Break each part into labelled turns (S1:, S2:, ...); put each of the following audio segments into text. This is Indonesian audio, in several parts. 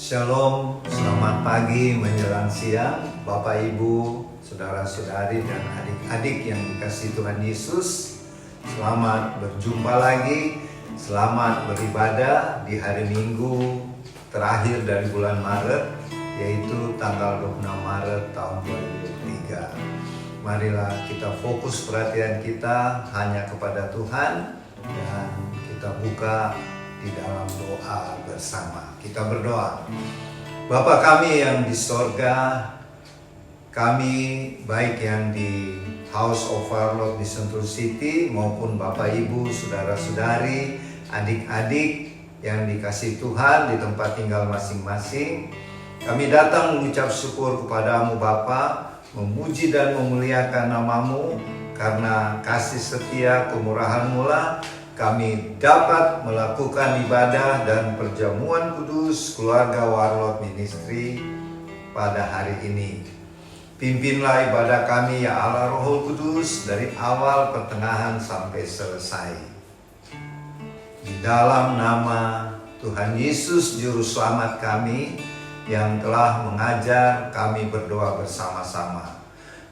S1: Shalom, selamat pagi menjelang siang Bapak Ibu, Saudara-saudari dan adik-adik yang dikasihi Tuhan Yesus. Selamat berjumpa lagi, selamat beribadah di hari Minggu terakhir dari bulan Maret, yaitu tanggal 26 Maret tahun 2023. Marilah kita fokus perhatian kita hanya kepada Tuhan dan kita buka di dalam doa bersama. Kita berdoa. Bapa kami yang di sorga, kami baik yang di House of Warlock di Sentul City maupun Bapak Ibu, Saudara-saudari, adik-adik yang dikasihi Tuhan di tempat tinggal masing-masing. Kami datang mengucap syukur kepadamu Bapa, memuji dan memuliakan namamu, karena kasih setia kemurahan-Mu lah kami dapat melakukan ibadah dan perjamuan kudus keluarga Warlock Ministry pada hari ini. Pimpinlah ibadah kami ya Allah Roh Kudus dari awal, pertengahan sampai selesai. Di dalam nama Tuhan Yesus Juru Selamat kami yang telah mengajar kami berdoa bersama-sama.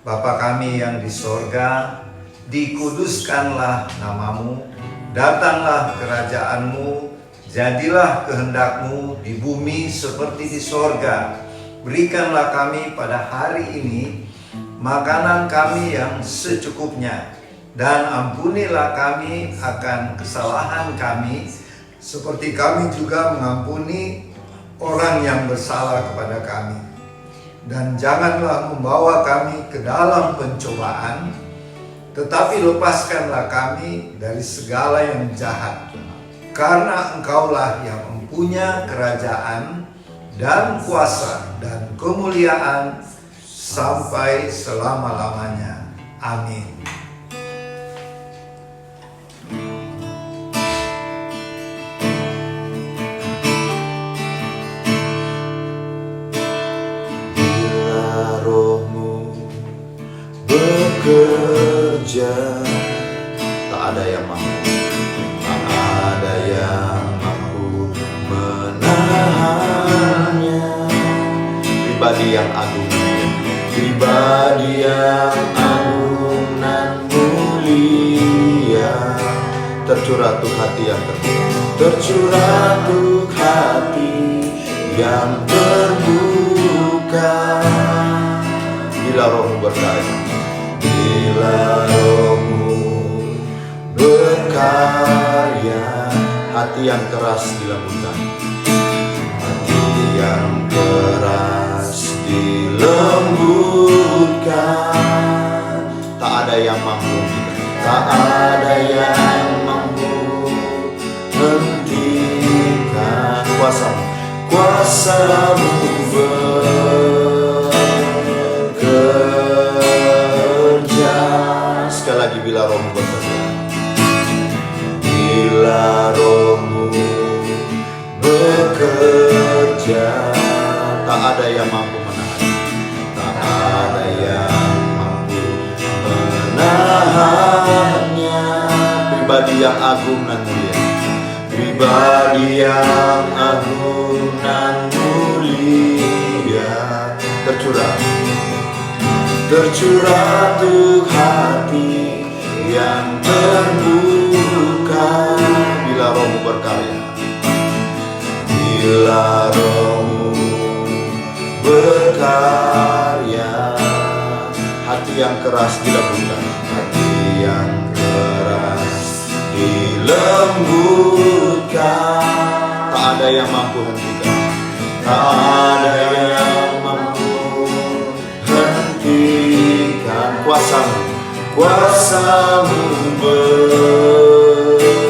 S1: Bapa kami yang di sorga, dikuduskanlah namamu. Datanglah kerajaan-Mu, jadilah kehendak-Mu di bumi seperti di sorga. Berikanlah kami pada hari ini makanan kami yang secukupnya, dan ampunilah kami akan kesalahan kami, seperti kami juga mengampuni orang yang bersalah kepada kami. Dan janganlah membawa kami ke dalam pencobaan, tetapi lepaskanlah kami dari segala yang jahat. Karena Engkaulah yang mempunyai kerajaan dan kuasa dan kemuliaan sampai selama-lamanya. Amin.
S2: Bila Roh-Mu bekerja, tak ada yang mampu, tak ada yang mampu menahannya. Pribadi yang agung, pribadi yang agung dan mulia, tercurah tuh hati yang tercurah tuh hati yang terbuka. Bila Roh-Mu berkarya, bila Roh-Mu berkarya, hati yang keras dilembutkan, hati yang keras dilembutkan. Tak ada yang mampu, tak ada yang mampu hentikan kuasa-Mu, kuasa-Mu bekerja. Sekali lagi, bila Roh-Mu bekerja, bila Roh-Mu bekerja, tak ada yang mampu menahan, tak ada yang mampu menahannya. Pribadi yang agung dan mulia, pribadi yang agung dan mulia, tercurah tuh hati yang terbuka. Bila Roh-Mu berkarya, bila Roh-Mu berkarya, hati yang keras dilembutkan, hati yang keras dilembutkan. Tak ada yang mampu hentikan, tak ada yang mampu hentikan. Kuasa-Mu, kuasa-Mu bekerja.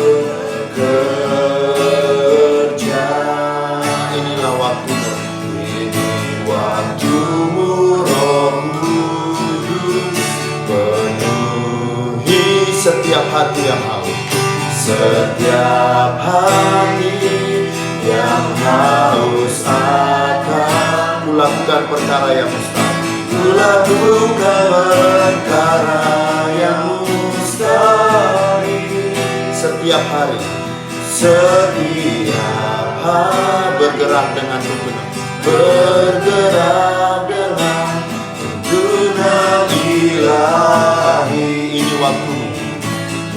S2: Inilah waktumu, ini waktumu Roh Kudus. Penuhi setiap hati yang haus, setiap hati yang haus akan kulakukan perkara yang mustahil, kulakukan perkara yang mustahil. Setiap hari, setiap bergerak dengan tuntunan, bergerak dengan tuntunan ilahi. Ini waktumu,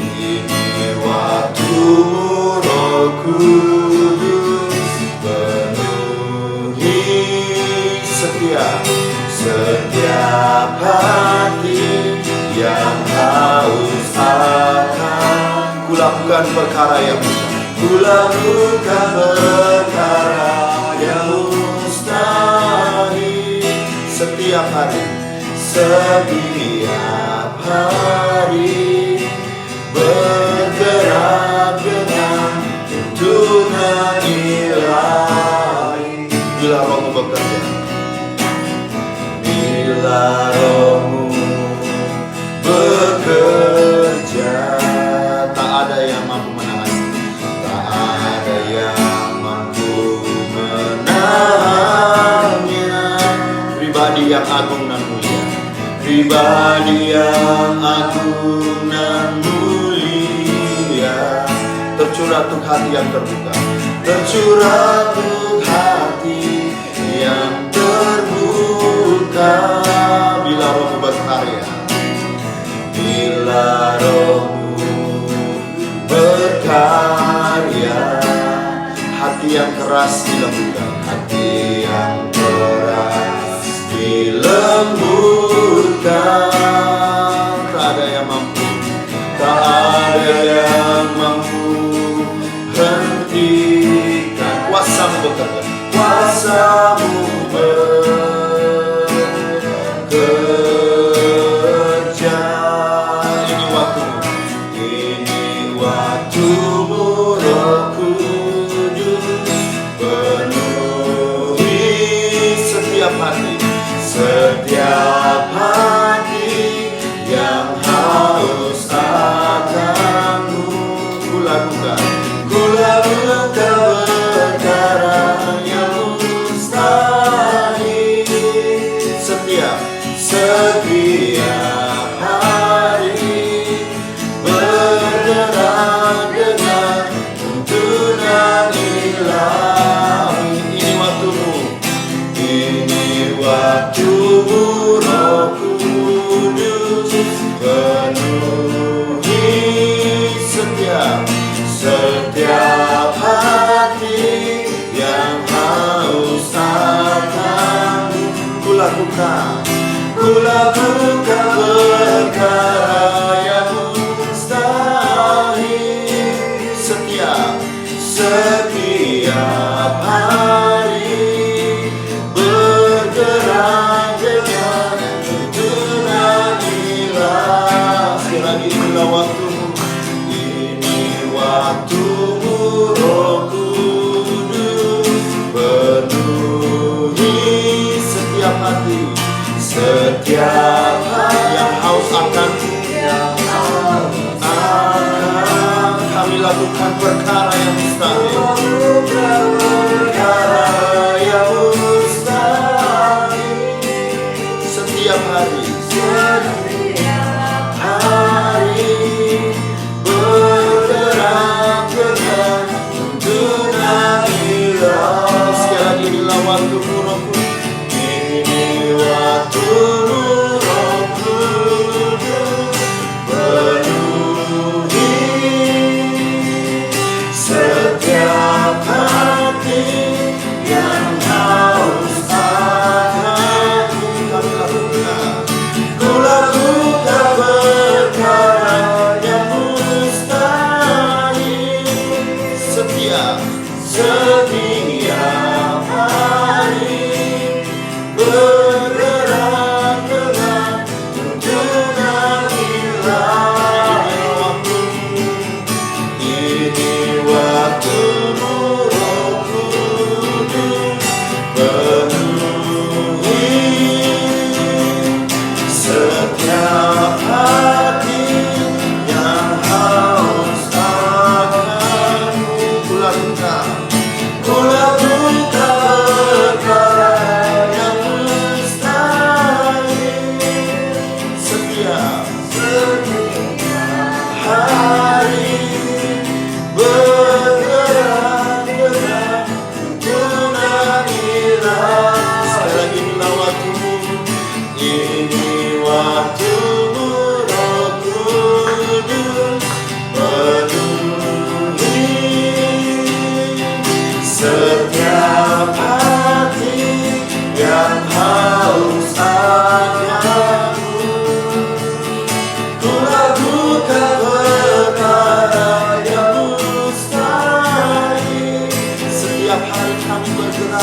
S2: ini waktumu, Roh Kudus, penuhi setiap hati yang haus akan. Kulakukan perkara yang kulakukan perkara yang mustahil. Setiap hari bergerak dengan tuntunan ilahi. Bila Rohmu bekerja, bila Rohmu bekerja, tak ada yang mampu menahan, tak ada yang mampu menahannya. Pribadi yang agung dan mulia, pribadi yang agung dan mulia, tercurah untuk hati yang terbuka, tercurah untuk hati yang terbuka. Bila Rohmu berkarya, bila Rohmu berkarya, hati yang keras dilembutkan, hati yang keras dilembutkan. Tak ada yang mampu, tak ada yang mampu hentikan. Kuasamu bekerja, kuasamu bekerja. Ini waktumu, ini waktumu, Roh Kudus, penuhi setiap hati yang haus akan-Mu. Kulakukan perkara yang mustahil. Setiap hari bergerak dengan tuntunan ilahi. Ini waktumu, ini waktumu, Roh Kudus, penuhi setiap hati yang haus akan. Kulakukan perkara yang mustahil. Setiap hari bergerak dengan tuntunan ilahi. Sekali lagi, inilah waktumu, ini waktumu, Roh Kudus, penuhi setiap hati yang haus akan. Kami lakukan perkara yang mustahil, perkara yang mustahil. Setiap hari bergerak dengan tuntunan ilahi. Sekali lagi, inilah waktumu, Roh Kudus, ini waktumu, Roh Kudus, penuhi setiap hati yang haus akan. Kulakukan perkara yang mustahil. Setiap hari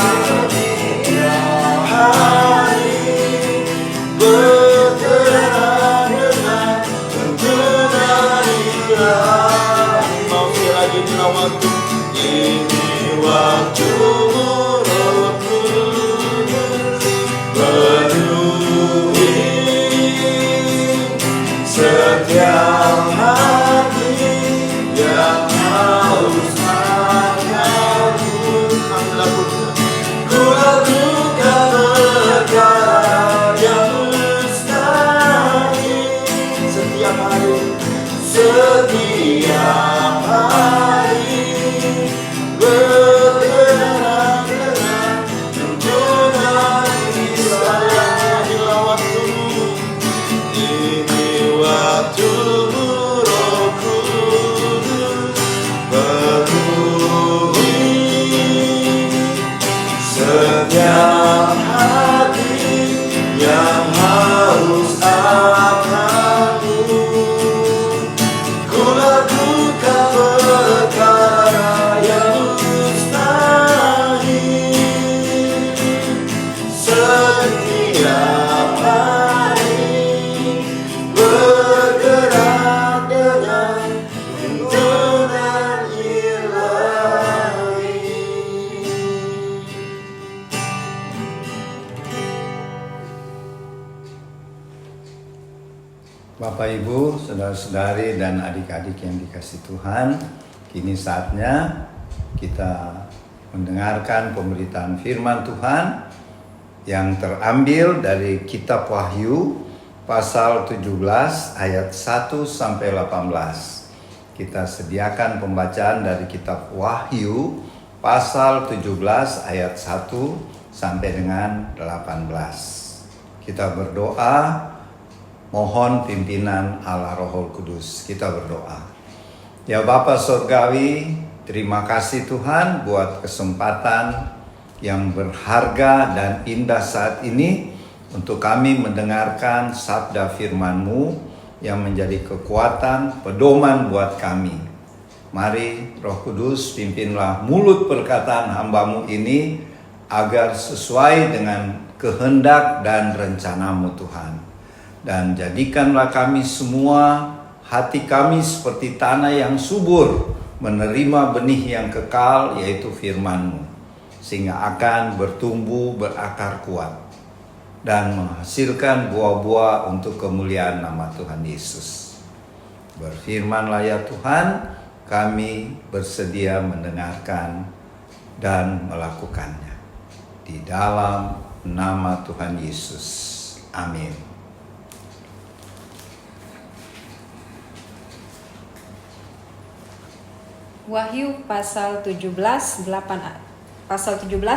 S2: setiap hari bergerak dengan tuntunan ilahi. Mau sekali lagi inilah waktu, ini waktumu Roh Kudus, penuhi setiap hati yang haus akanmu. Ku lakukan perkara yang mustahil setiap hari bergerak dengan tuntunan ilahi. Inilah waktumu, ini waktumu Roh Kudus, penuhi setiap hati yang haus akanmu. Ku lakukan perkara yang mustahil setiap hari bergerak dengan tuntunan ilahi.
S1: Bapak, Ibu, saudara-saudari, dan adik-adik yang dikasihi Tuhan, kini saatnya kita mendengarkan pemberitaan firman Tuhan yang terambil dari kitab Wahyu pasal 17 ayat 1 sampai 18. Kita sediakan pembacaan dari kitab Wahyu pasal 17 ayat 1 sampai dengan 18. Kita berdoa, mohon pimpinan Allah Roh Kudus. Kita berdoa. Ya Bapa Surgawi, terima kasih Tuhan buat kesempatan yang berharga dan indah saat ini untuk kami mendengarkan sabda firman-Mu yang menjadi kekuatan, pedoman buat kami. Mari Roh Kudus pimpinlah mulut perkataan hamba-Mu ini agar sesuai dengan kehendak dan rencana-Mu Tuhan. Dan jadikanlah kami semua, hati kami seperti tanah yang subur, menerima benih yang kekal, yaitu firman-Mu, sehingga akan bertumbuh, berakar kuat, dan menghasilkan buah-buah untuk kemuliaan nama Tuhan Yesus. Berfirmanlah ya Tuhan, kami bersedia mendengarkan dan melakukannya. Di dalam nama Tuhan Yesus. Amin.
S3: Wahyu pasal 17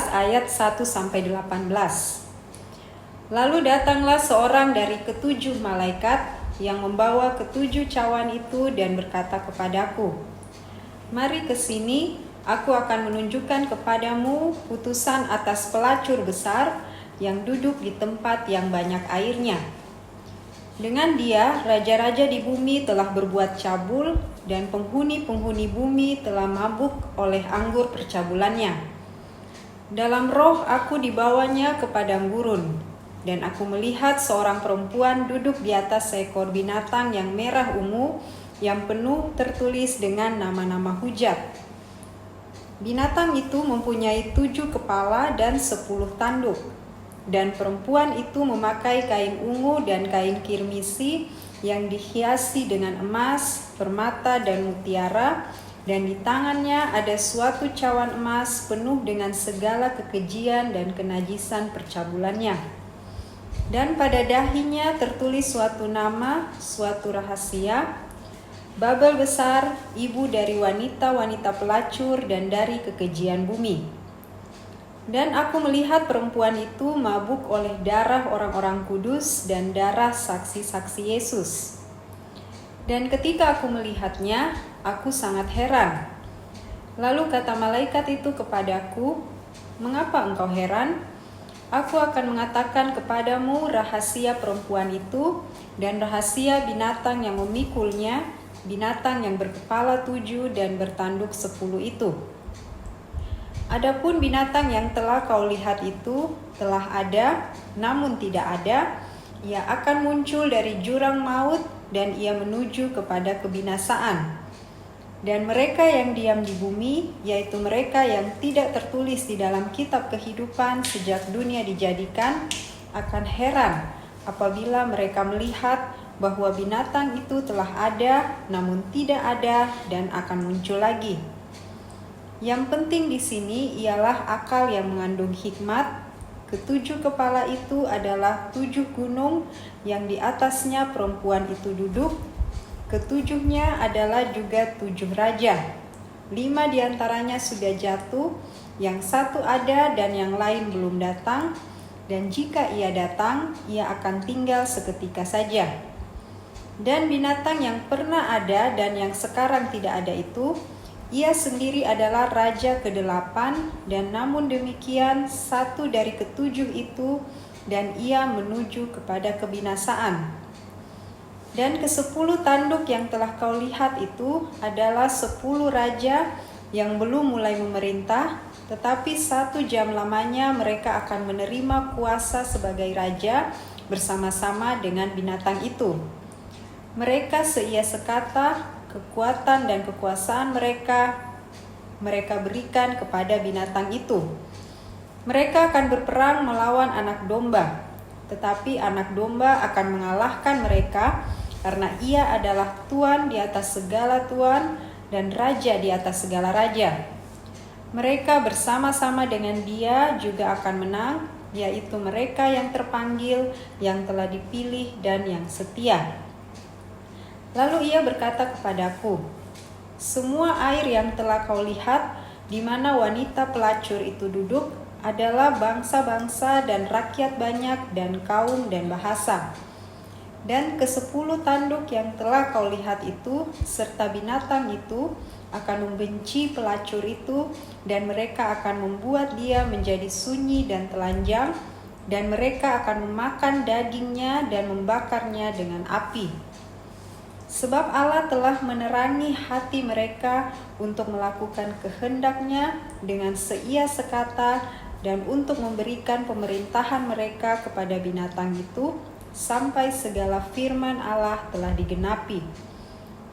S3: ayat 1 sampai 18. Lalu datanglah seorang dari ketujuh malaikat yang membawa ketujuh cawan itu dan berkata kepadaku, "Mari ke sini, aku akan menunjukkan kepadamu putusan atas pelacur besar yang duduk di tempat yang banyak airnya. Dengan dia, raja-raja di bumi telah berbuat cabul, dan penghuni-penghuni bumi telah mabuk oleh anggur percabulannya. Dalam roh aku dibawanya ke padang gurun, dan aku melihat seorang perempuan duduk di atas seekor binatang yang merah ungu, yang penuh tertulis dengan nama-nama hujat. Binatang itu mempunyai 7 kepala dan 10 tanduk. Dan perempuan itu memakai kain ungu dan kain kirmisi yang dihiasi dengan emas, permata, dan mutiara, dan di tangannya ada suatu cawan emas penuh dengan segala kekejian dan kenajisan percabulannya. Dan pada dahinya tertulis suatu nama, suatu rahasia, Babel besar, ibu dari wanita-wanita pelacur dan dari kekejian bumi. Dan aku melihat perempuan itu mabuk oleh darah orang-orang kudus dan darah saksi-saksi Yesus. Dan ketika aku melihatnya, aku sangat heran. Lalu kata malaikat itu kepadaku, "Mengapa engkau heran? Aku akan mengatakan kepadamu rahasia perempuan itu dan rahasia binatang yang memikulnya, binatang yang berkepala 7 dan bertanduk 10 itu. Adapun binatang yang telah kau lihat itu telah ada, namun tidak ada, ia akan muncul dari jurang maut dan ia menuju kepada kebinasaan. Dan mereka yang diam di bumi, yaitu mereka yang tidak tertulis di dalam kitab kehidupan sejak dunia dijadikan, akan heran apabila mereka melihat bahwa binatang itu telah ada, namun tidak ada dan akan muncul lagi. Yang penting di sini ialah akal yang mengandung hikmat. Ketujuh kepala itu adalah 7 gunung yang di atasnya perempuan itu duduk. Ketujuhnya adalah juga 7 raja. 5 diantaranya sudah jatuh, yang satu ada dan yang lain belum datang. Dan jika ia datang, ia akan tinggal seketika saja. Dan binatang yang pernah ada dan yang sekarang tidak ada itu, ia sendiri adalah raja ke-8, dan namun demikian satu dari ke-7 itu, dan ia menuju kepada kebinasaan. Dan ke-10 tanduk yang telah kau lihat itu adalah 10 raja yang belum mulai memerintah, tetapi 1 jam lamanya mereka akan menerima kuasa sebagai raja bersama-sama dengan binatang itu. Mereka seia sekata, kekuatan dan kekuasaan mereka berikan kepada binatang itu. Mereka akan berperang melawan anak domba, tetapi anak domba akan mengalahkan mereka karena ia adalah Tuan di atas segala tuan dan raja di atas segala raja. Mereka bersama-sama dengan dia juga akan menang, yaitu mereka yang terpanggil, yang telah dipilih dan yang setia. Lalu ia berkata kepadaku, semua air yang telah kau lihat, di mana wanita pelacur itu duduk, adalah bangsa-bangsa dan rakyat banyak dan kaum dan bahasa. Dan ke-10 tanduk yang telah kau lihat itu, serta binatang itu, akan membenci pelacur itu, dan mereka akan membuat dia menjadi sunyi dan telanjang, dan mereka akan memakan dagingnya dan membakarnya dengan api. Sebab Allah telah menerangi hati mereka untuk melakukan kehendaknya dengan seia sekata dan untuk memberikan pemerintahan mereka kepada binatang itu sampai segala firman Allah telah digenapi.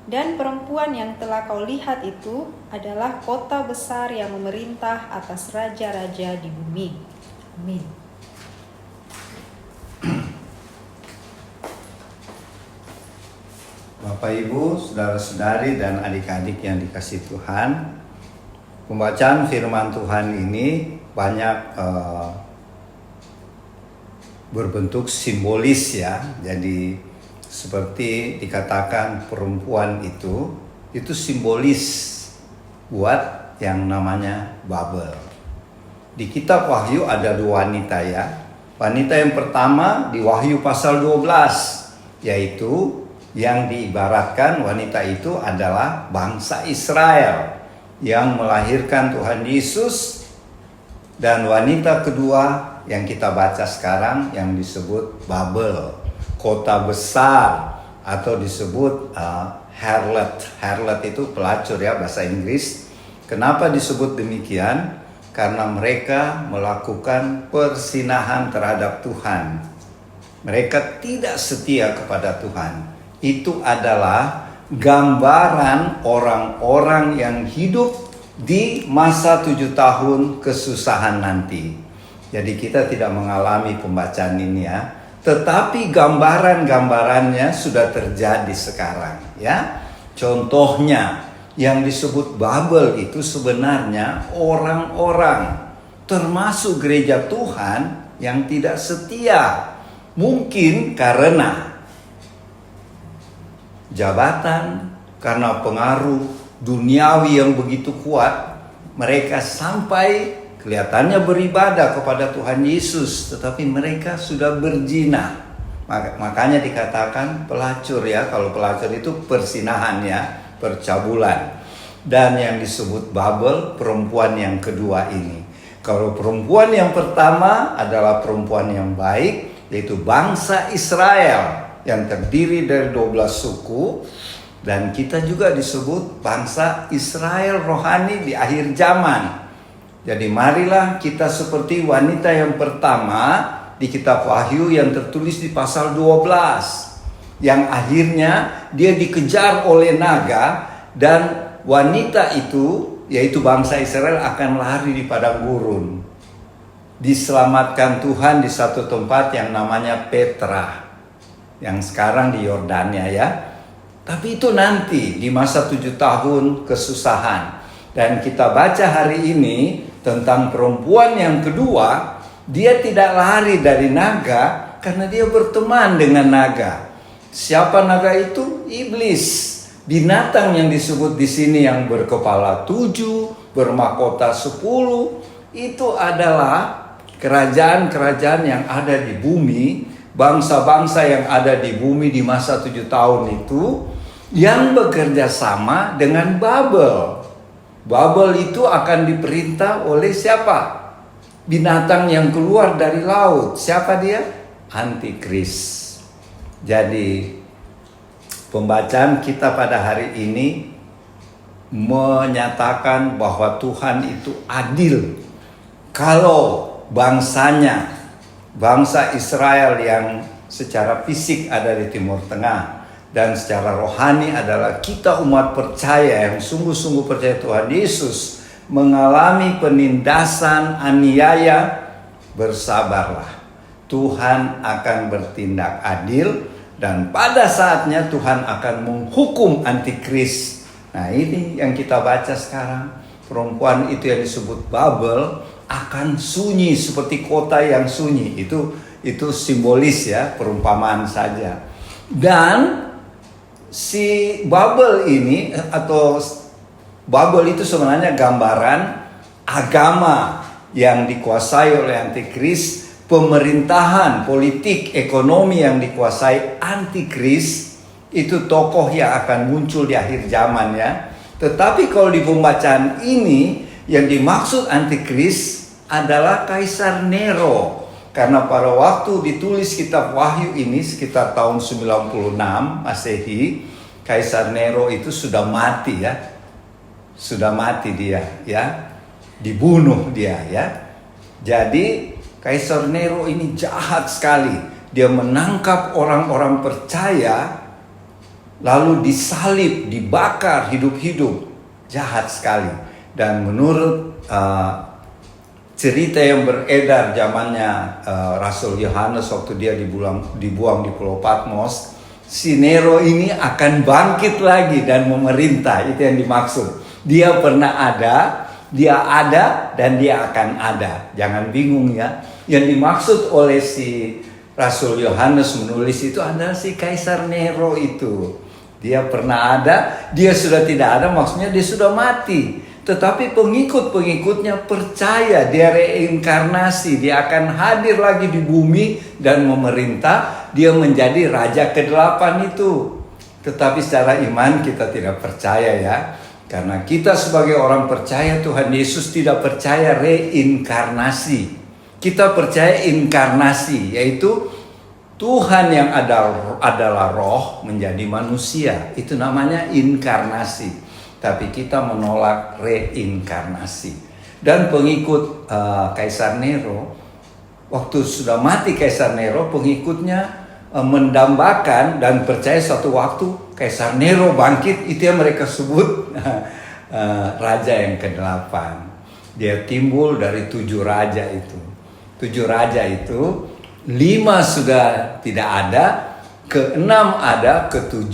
S3: Dan perempuan yang telah kau lihat itu adalah kota besar yang memerintah atas raja-raja di bumi. Amin.
S1: Bapak, Ibu, saudara-saudari, dan adik-adik yang dikasihi Tuhan, pembacaan firman Tuhan ini banyak berbentuk simbolis ya. Jadi seperti dikatakan perempuan itu simbolis buat yang namanya Babel. Di kitab Wahyu ada 2 wanita ya. Wanita yang pertama di Wahyu pasal 12, yaitu yang diibaratkan wanita itu adalah bangsa Israel yang melahirkan Tuhan Yesus. Dan wanita kedua yang kita baca sekarang yang disebut Babel, kota besar, atau disebut harlot. Harlot itu pelacur ya, bahasa Inggris. Kenapa disebut demikian? Karena mereka melakukan persinahan terhadap Tuhan. Mereka tidak setia kepada Tuhan. Itu adalah gambaran orang-orang yang hidup di masa 7 tahun kesusahan nanti. Jadi kita tidak mengalami pembacaan ini ya, tetapi gambaran-gambarannya sudah terjadi sekarang ya. Contohnya yang disebut Babel itu sebenarnya orang-orang termasuk gereja Tuhan yang tidak setia. Mungkin karena jabatan, karena pengaruh duniawi yang begitu kuat, mereka sampai kelihatannya beribadah kepada Tuhan Yesus, tetapi mereka sudah berzina. Makanya dikatakan pelacur ya. Kalau pelacur itu persinahan ya, percabulan. Dan yang disebut Babel, perempuan yang kedua ini. Kalau perempuan yang pertama adalah perempuan yang baik, yaitu bangsa Israel yang terdiri dari 12 suku. Dan kita juga disebut bangsa Israel rohani di akhir zaman. Jadi marilah kita seperti wanita yang pertama di kitab Wahyu yang tertulis di pasal 12. Yang akhirnya dia dikejar oleh naga dan wanita itu, yaitu bangsa Israel, akan lari di padang gurun. Diselamatkan Tuhan di satu tempat yang namanya Petra, yang sekarang di Yordania ya. Tapi itu nanti di masa 7 tahun kesusahan. Dan kita baca hari ini tentang perempuan yang kedua, dia tidak lari dari naga karena dia berteman dengan naga. Siapa naga itu? Iblis. Binatang yang disebut di sini yang berkepala 7, bermahkota 10, itu adalah kerajaan-kerajaan yang ada di bumi, bangsa-bangsa yang ada di bumi di masa 7 tahun itu, yang bekerja sama dengan Babel. Babel itu akan diperintah oleh siapa? Binatang yang keluar dari laut. Siapa dia? Antikris. Jadi pembacaan kita pada hari ini menyatakan bahwa Tuhan itu adil. Kalau bangsanya, bangsa Israel yang secara fisik ada di Timur Tengah dan secara rohani adalah kita umat percaya yang sungguh-sungguh percaya Tuhan Yesus, mengalami penindasan, aniaya, bersabarlah. Tuhan akan bertindak adil dan pada saatnya Tuhan akan menghukum antikris. Nah, ini yang kita baca sekarang. Perempuan itu yang disebut Babel akan sunyi seperti kota yang sunyi. Itu simbolis ya, perumpamaan saja. Dan si Babel ini, atau Babel itu sebenarnya gambaran agama yang dikuasai oleh antikris, pemerintahan, politik, ekonomi yang dikuasai antikris. Itu tokoh yang akan muncul di akhir zaman ya. Tetapi kalau di pembacaan ini yang dimaksud antikris adalah Kaisar Nero. Karena pada waktu ditulis kitab Wahyu ini sekitar tahun 96 Masehi, Kaisar Nero itu sudah mati ya. Sudah mati dia ya. Dibunuh dia ya. Jadi Kaisar Nero ini jahat sekali. Dia menangkap orang-orang percaya lalu disalib, dibakar hidup-hidup. Jahat sekali. Dan menurut cerita yang beredar zamannya Rasul Yohanes waktu dia dibuang di Pulau Patmos, si Nero ini akan bangkit lagi dan memerintah. Itu yang dimaksud. Dia pernah ada, dia ada, dan dia akan ada. Jangan bingung ya. Yang dimaksud oleh si Rasul Yohanes menulis itu adalah si Kaisar Nero itu. Dia pernah ada, dia sudah tidak ada, maksudnya dia sudah mati. Tetapi pengikut-pengikutnya percaya dia reinkarnasi, dia akan hadir lagi di bumi dan memerintah, dia menjadi raja ke-8 itu. Tetapi secara iman kita tidak percaya ya. Karena kita sebagai orang percaya Tuhan Yesus tidak percaya reinkarnasi. Kita percaya inkarnasi, yaitu Tuhan yang adalah roh menjadi manusia. Itu namanya inkarnasi. Tapi kita menolak reinkarnasi. Dan pengikut Kaisar Nero, waktu sudah mati Kaisar Nero, pengikutnya mendambakan dan percaya suatu waktu Kaisar Nero bangkit. Itu yang mereka sebut raja yang ke-8. Dia timbul dari 7 raja itu. 7 raja itu, 5 sudah tidak ada, ke-6 ada, ke-7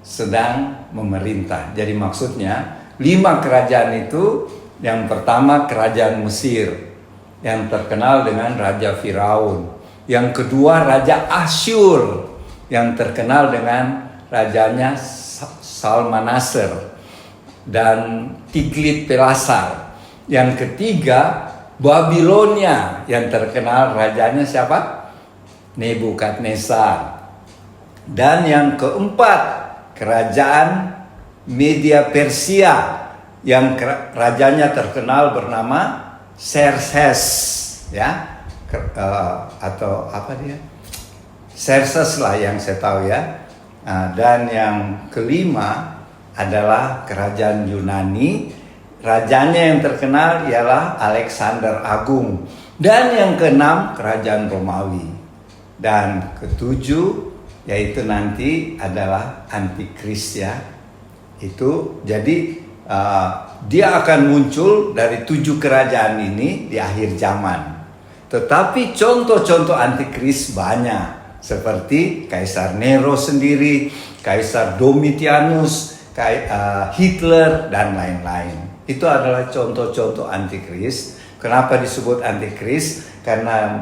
S1: sedang memerintah. Jadi maksudnya 5 kerajaan itu, yang pertama kerajaan Mesir yang terkenal dengan Raja Firaun. Yang kedua Raja Asyur yang terkenal dengan rajanya Salmanaser dan Tiglit-Pileser. Yang ketiga Babilonia yang terkenal rajanya siapa? Nebukadnezar. Dan yang keempat kerajaan Media Persia yang rajanya terkenal bernama Xerxes ya, atau apa dia? Xerxes lah yang saya tahu ya. Dan yang kelima adalah kerajaan Yunani rajanya yang terkenal ialah Alexander Agung. Dan yang keenam, kerajaan Romawi. Dan ketujuh, yaitu nanti adalah Antikris ya. Itu jadi dia akan muncul dari 7 kerajaan ini di akhir zaman. Tetapi contoh-contoh Antikris banyak. Seperti Kaisar Nero sendiri, Kaisar Domitianus, Hitler, dan lain-lain. Itu adalah contoh-contoh Antikris. Kenapa disebut Antikris? Karena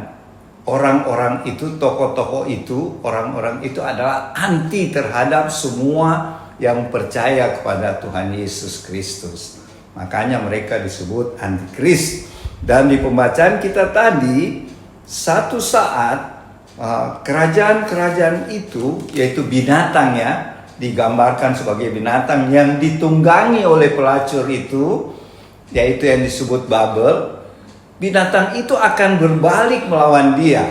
S1: orang-orang itu, tokoh-tokoh itu, orang-orang itu adalah anti terhadap semua yang percaya kepada Tuhan Yesus Kristus. Makanya mereka disebut Antikris. Dan di pembacaan kita tadi, satu saat kerajaan-kerajaan itu, yaitu binatang ya, digambarkan sebagai binatang yang ditunggangi oleh pelacur itu, yaitu yang disebut Babel. Binatang itu akan berbalik melawan dia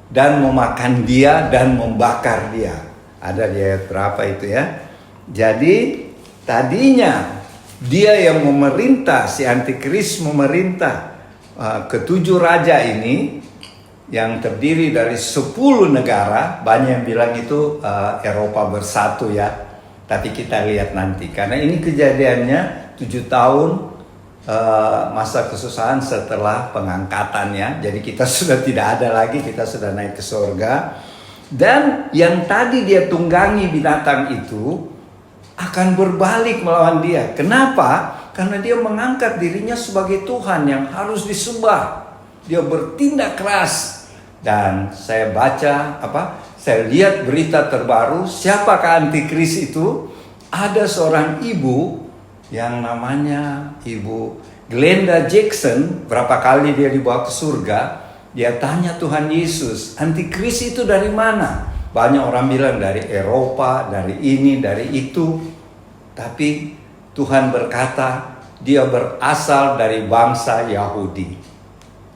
S1: dan memakan dia dan membakar dia. Ada di ayat berapa itu ya? Jadi tadinya dia yang memerintah, si Antikris memerintah ketujuh raja ini yang terdiri dari 10 negara. Banyak yang bilang itu Eropa bersatu ya. Tapi kita lihat nanti. Karena ini kejadiannya 7 tahun masa kesusahan setelah pengangkatannya. Jadi kita sudah tidak ada lagi, kita sudah naik ke surga. Dan yang tadi dia tunggangi binatang itu akan berbalik melawan dia. Kenapa? Karena dia mengangkat dirinya sebagai Tuhan yang harus disembah. Dia bertindak keras. Dan saya baca saya lihat berita terbaru, siapakah Antikris itu? Ada seorang ibu yang namanya Ibu Glenda Jackson. Berapa kali dia dibawa ke surga, dia tanya Tuhan Yesus, Antikris itu dari mana? Banyak orang bilang dari Eropa, dari ini, dari itu. Tapi Tuhan berkata, dia berasal dari bangsa Yahudi.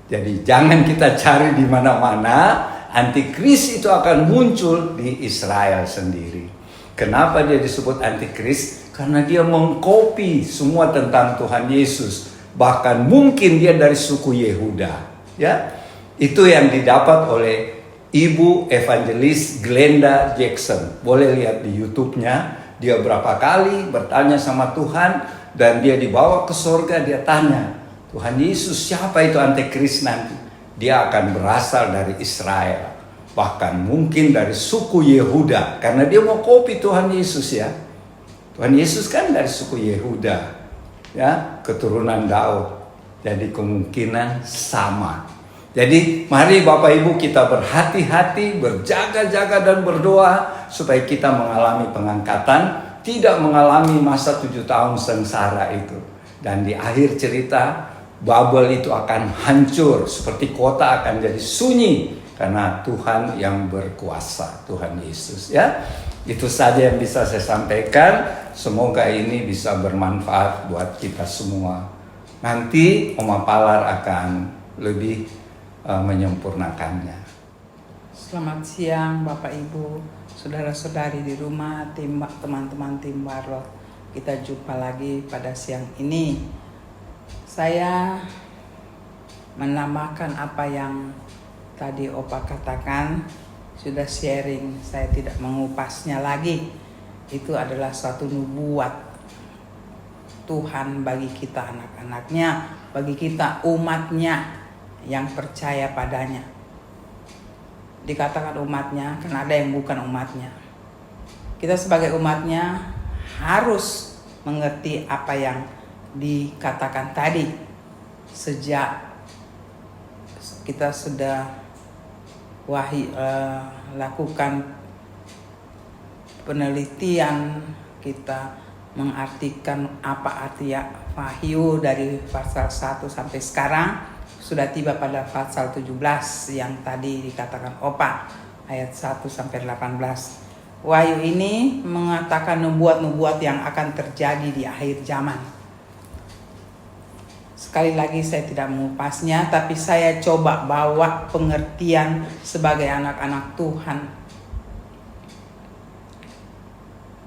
S1: Jadi jangan kita cari di mana-mana. Antikris itu akan muncul di Israel sendiri. Kenapa dia disebut Antikris? Karena dia mengkopi semua tentang Tuhan Yesus. Bahkan mungkin dia dari suku Yehuda. Ya, itu yang didapat oleh Ibu Evangelis Glenda Jackson. Boleh lihat di YouTube-nya. Dia berapa kali bertanya sama Tuhan dan dia dibawa ke surga. Dia tanya, Tuhan Yesus, siapa itu Antikris nanti? Dia akan berasal dari Israel. Bahkan mungkin dari suku Yehuda. Karena dia mau kopi Tuhan Yesus ya. Tuhan Yesus kan dari suku Yehuda. Ya, keturunan Daud. Jadi kemungkinan sama. Jadi mari Bapak Ibu kita berhati-hati, berjaga-jaga dan berdoa. Supaya kita mengalami pengangkatan. Tidak mengalami masa 7 tahun sengsara itu. Dan di akhir cerita, Babel itu akan hancur, seperti kota akan jadi sunyi karena Tuhan yang berkuasa, Tuhan Yesus ya. Itu saja yang bisa saya sampaikan. Semoga ini bisa bermanfaat buat kita semua. Nanti Oma Palar akan lebih menyempurnakannya.
S4: Selamat siang Bapak Ibu, saudara-saudari di rumah, teman-teman tim Barlot. Kita jumpa lagi pada siang ini. Saya menambahkan apa yang tadi Opa katakan, sudah sharing, saya tidak mengupasnya lagi. Itu adalah suatu nubuat Tuhan bagi kita anak-anaknya, bagi kita umatnya yang percaya padanya. Dikatakan umatnya, karena ada yang bukan umatnya. Kita sebagai umatnya harus mengerti apa yang dikatakan tadi. Sejak kita sudah lakukan penelitian, kita mengartikan apa arti Wahyu dari pasal 1 sampai sekarang, sudah tiba pada pasal 17 yang tadi dikatakan Opa, ayat 1 sampai 18. Wahyu ini mengatakan nubuat-nubuat yang akan terjadi di akhir zaman. Sekali lagi saya tidak mengupasnya, tapi saya coba bawa pengertian sebagai anak-anak Tuhan.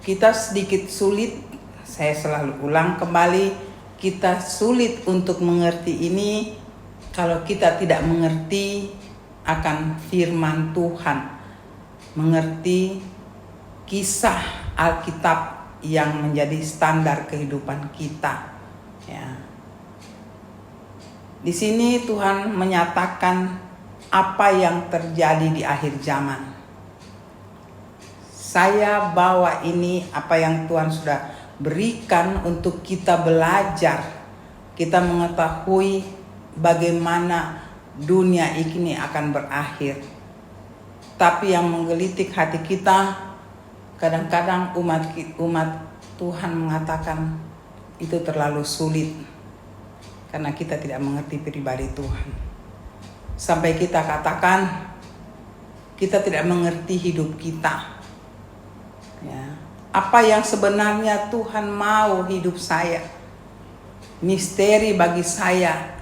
S4: Kita sedikit sulit, saya selalu ulang kembali, kita sulit untuk mengerti ini kalau kita tidak mengerti akan firman Tuhan, mengerti kisah Alkitab yang menjadi standar kehidupan kita. Ya. Di sini Tuhan menyatakan apa yang terjadi di akhir zaman. Saya bawa ini apa yang Tuhan sudah berikan untuk kita belajar, kita mengetahui bagaimana dunia ini akan berakhir. Tapi yang menggelitik hati kita, kadang-kadang umat Tuhan mengatakan itu terlalu sulit karena kita tidak mengerti pribadi Tuhan. Sampai kita katakan kita tidak mengerti hidup kita. Ya. Apa yang sebenarnya Tuhan mau hidup saya? Misteri bagi saya.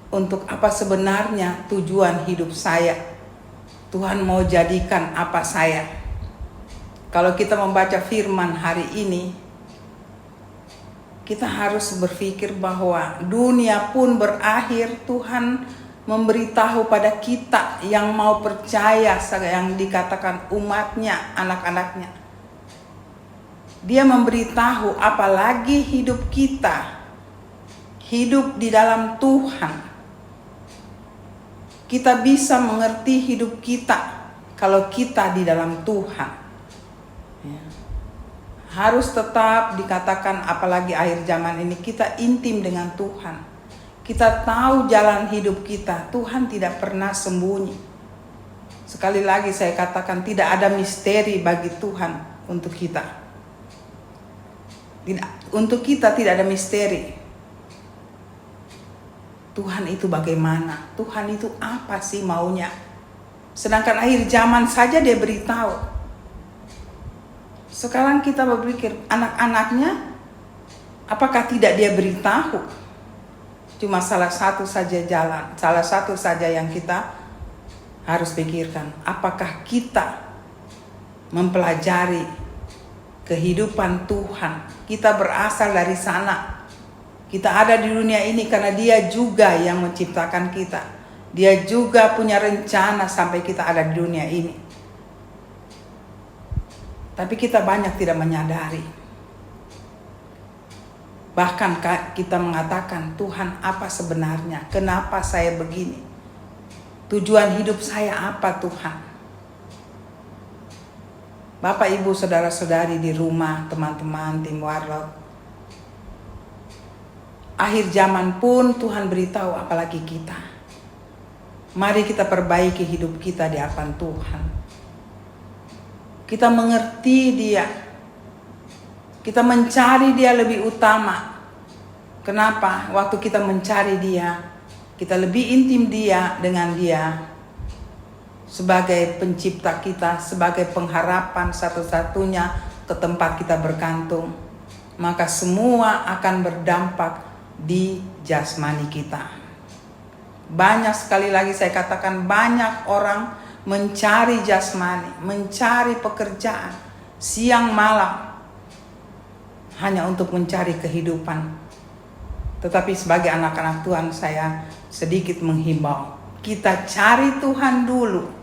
S4: Untuk apa sebenarnya tujuan hidup saya? Tuhan mau jadikan apa saya? Kalau kita membaca firman hari ini, kita harus berpikir bahwa dunia pun berakhir. Tuhan memberitahu pada kita yang mau percaya, yang dikatakan umatnya, anak-anaknya. Dia memberitahu apalagi hidup kita, hidup di dalam Tuhan. Kita bisa mengerti hidup kita kalau kita di dalam Tuhan. Ya. Harus tetap dikatakan apalagi akhir zaman ini kita intim dengan Tuhan. Kita tahu jalan hidup kita. Tuhan tidak pernah sembunyi. Sekali lagi saya katakan tidak ada misteri bagi Tuhan untuk kita. Untuk kita tidak ada misteri. Tuhan itu bagaimana? Tuhan itu apa sih maunya? Sedangkan akhir zaman saja dia beritahu. Sekarang kita berpikir anak-anaknya, apakah tidak dia beritahu? Cuma salah satu saja jalan, salah satu saja yang kita harus pikirkan. Apakah kita mempelajari kehidupan Tuhan? Kita berasal dari sana. Kita ada di dunia ini karena Dia juga yang menciptakan kita. Dia juga punya rencana sampai kita ada di dunia ini. Tapi kita banyak tidak menyadari. Bahkan kita mengatakan, Tuhan apa sebenarnya? Kenapa saya begini? Tujuan hidup saya apa Tuhan? Bapak, Ibu, saudara-saudari di rumah, teman-teman, tim Warlot. Akhir zaman pun Tuhan beritahu apalagi kita. Mari kita perbaiki hidup kita di hadapan Tuhan. Kita mengerti Dia. Kita mencari Dia lebih utama. Kenapa? Waktu kita mencari Dia, kita lebih intim dengan Dia. Sebagai pencipta kita, sebagai pengharapan satu-satunya ke tempat kita bergantung, maka semua akan berdampak di jasmani kita. Banyak sekali lagi saya katakan, banyak orang mencari jasmani, mencari pekerjaan siang malam hanya untuk mencari kehidupan. Tetapi sebagai anak-anak Tuhan, saya sedikit menghimbau, kita cari Tuhan dulu.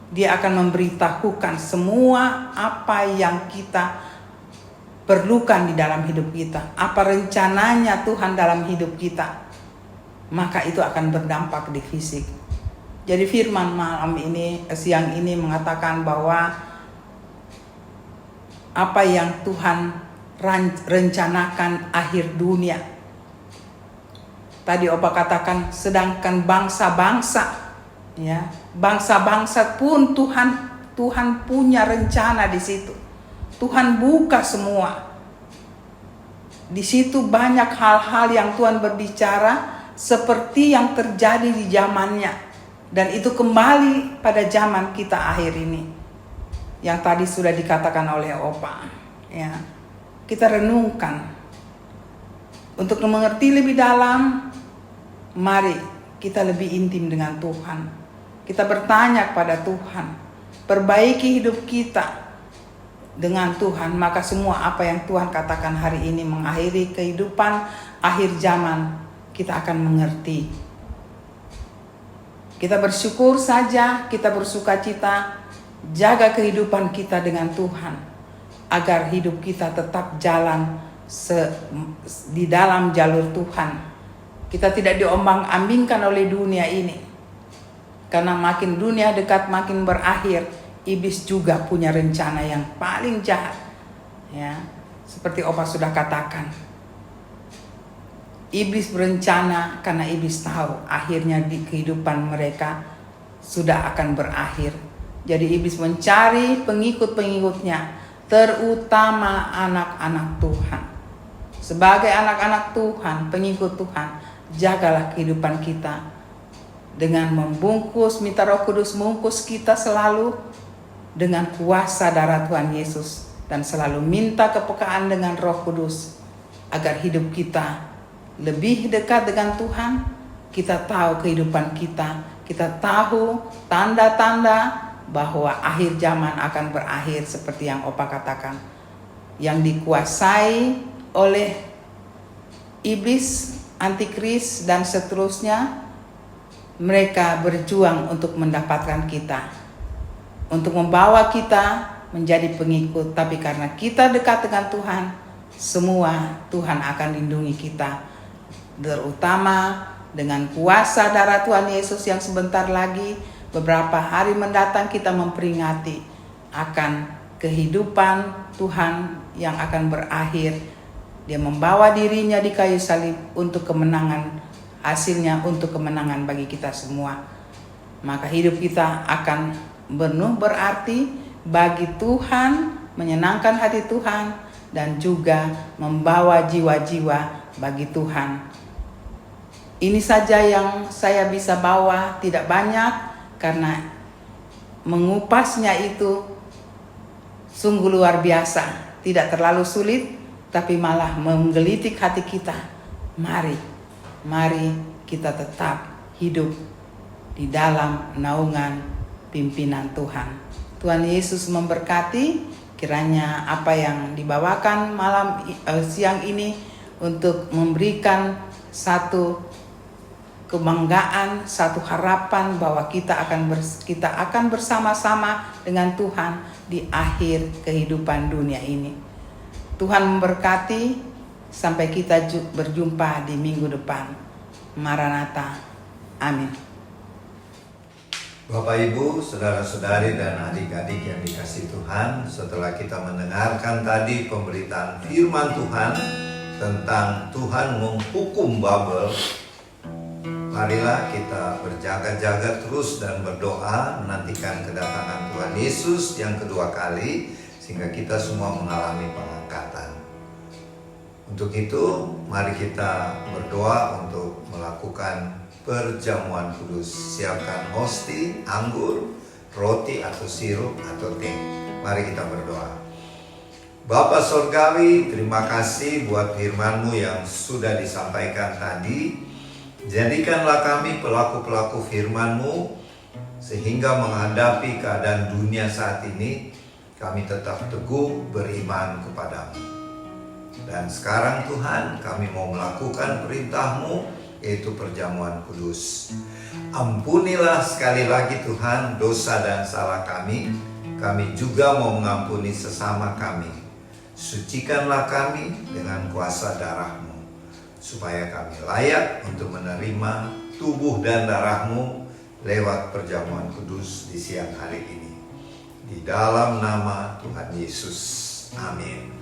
S4: Dia akan memberitahukan semua apa yang kita perlukan di dalam hidup kita. Apa rencananya Tuhan dalam hidup kita. Maka itu akan berdampak di fisik. Jadi firman malam ini, siang ini mengatakan bahwa apa yang Tuhan rencanakan akhir dunia. Tadi Opa katakan, sedangkan bangsa-bangsa, ya, bangsa-bangsa pun Tuhan punya rencana di situ. Tuhan buka semua. Di situ banyak hal-hal yang Tuhan berbicara seperti yang terjadi di zamannya, dan itu kembali pada zaman kita akhir ini. Yang tadi sudah dikatakan oleh Opa, ya. Kita renungkan untuk mengerti lebih dalam. Mari kita lebih intim dengan Tuhan. Kita bertanya kepada Tuhan, perbaiki hidup kita. dengan Tuhan, maka semua apa yang Tuhan katakan hari ini mengakhiri kehidupan akhir zaman, kita akan mengerti. Kita bersyukur saja, kita bersuka cita, jaga kehidupan kita dengan Tuhan, agar hidup kita tetap jalan di dalam jalur Tuhan. Kita tidak diombang-ambingkan oleh dunia ini, karena makin dunia dekat makin berakhir. Iblis juga punya rencana yang paling jahat, ya, seperti Opa sudah katakan. Iblis berencana karena iblis tahu akhirnya di kehidupan mereka sudah akan berakhir. Jadi iblis mencari pengikut-pengikutnya, terutama anak-anak Tuhan. Sebagai anak-anak Tuhan, pengikut Tuhan, jagalah kehidupan kita dengan membungkus, minta Roh Kudus membungkus kita selalu dengan kuasa darah Tuhan Yesus, dan selalu minta kepekaan dengan Roh Kudus agar hidup kita lebih dekat dengan Tuhan. Kita tahu kehidupan kita tahu tanda-tanda bahwa akhir zaman akan berakhir seperti yang Opa katakan, yang dikuasai oleh iblis, antikris dan seterusnya. Mereka berjuang untuk mendapatkan kita, untuk membawa kita menjadi pengikut. Tapi karena kita dekat dengan Tuhan, semua Tuhan akan lindungi kita, terutama dengan kuasa darah Tuhan Yesus yang sebentar lagi, beberapa hari mendatang kita memperingati akan kehidupan Tuhan yang akan berakhir. Dia membawa dirinya di kayu salib untuk kemenangan, hasilnya untuk kemenangan bagi kita semua. Maka hidup kita akan penuh berarti bagi Tuhan, menyenangkan hati Tuhan, dan juga membawa jiwa-jiwa bagi Tuhan. Ini saja yang saya bisa bawa, tidak banyak, karena mengupasnya itu sungguh luar biasa. Tidak terlalu sulit, tapi malah menggelitik hati kita. Mari kita tetap hidup di dalam naungan pimpinan Tuhan. Tuhan Yesus memberkati. Kiranya apa yang dibawakan siang ini untuk memberikan satu kebanggaan, satu harapan bahwa kita akan bersama-sama dengan Tuhan di akhir kehidupan dunia ini. Tuhan memberkati. Sampai kita berjumpa di minggu depan. Maranatha. Amin.
S1: Bapak Ibu, saudara-saudari dan adik-adik yang dikasihi Tuhan, setelah kita mendengarkan tadi pemberitaan firman Tuhan tentang Tuhan menghukum Babel, marilah kita berjaga-jaga terus dan berdoa menantikan kedatangan Tuhan Yesus yang kedua kali, sehingga kita semua mengalami pengangkatan. Untuk itu, mari kita berdoa untuk melakukan perjamuan kudus. Siapkan hosti, anggur, roti atau sirup atau teh. Mari kita berdoa. Bapa Sorgawi, terima kasih buat firman-Mu yang sudah disampaikan tadi. Jadikanlah kami pelaku-pelaku firman-Mu, sehingga menghadapi keadaan dunia saat ini, kami tetap teguh beriman kepadamu. Dan sekarang Tuhan, kami mau melakukan perintah-Mu, yaitu perjamuan kudus. Ampunilah sekali lagi Tuhan dosa dan salah kami. Kami juga mau mengampuni sesama kami. Sucikanlah kami dengan kuasa darah-Mu, supaya kami layak untuk menerima tubuh dan darah-Mu lewat perjamuan kudus di siang hari ini. Di dalam nama Tuhan Yesus. Amin.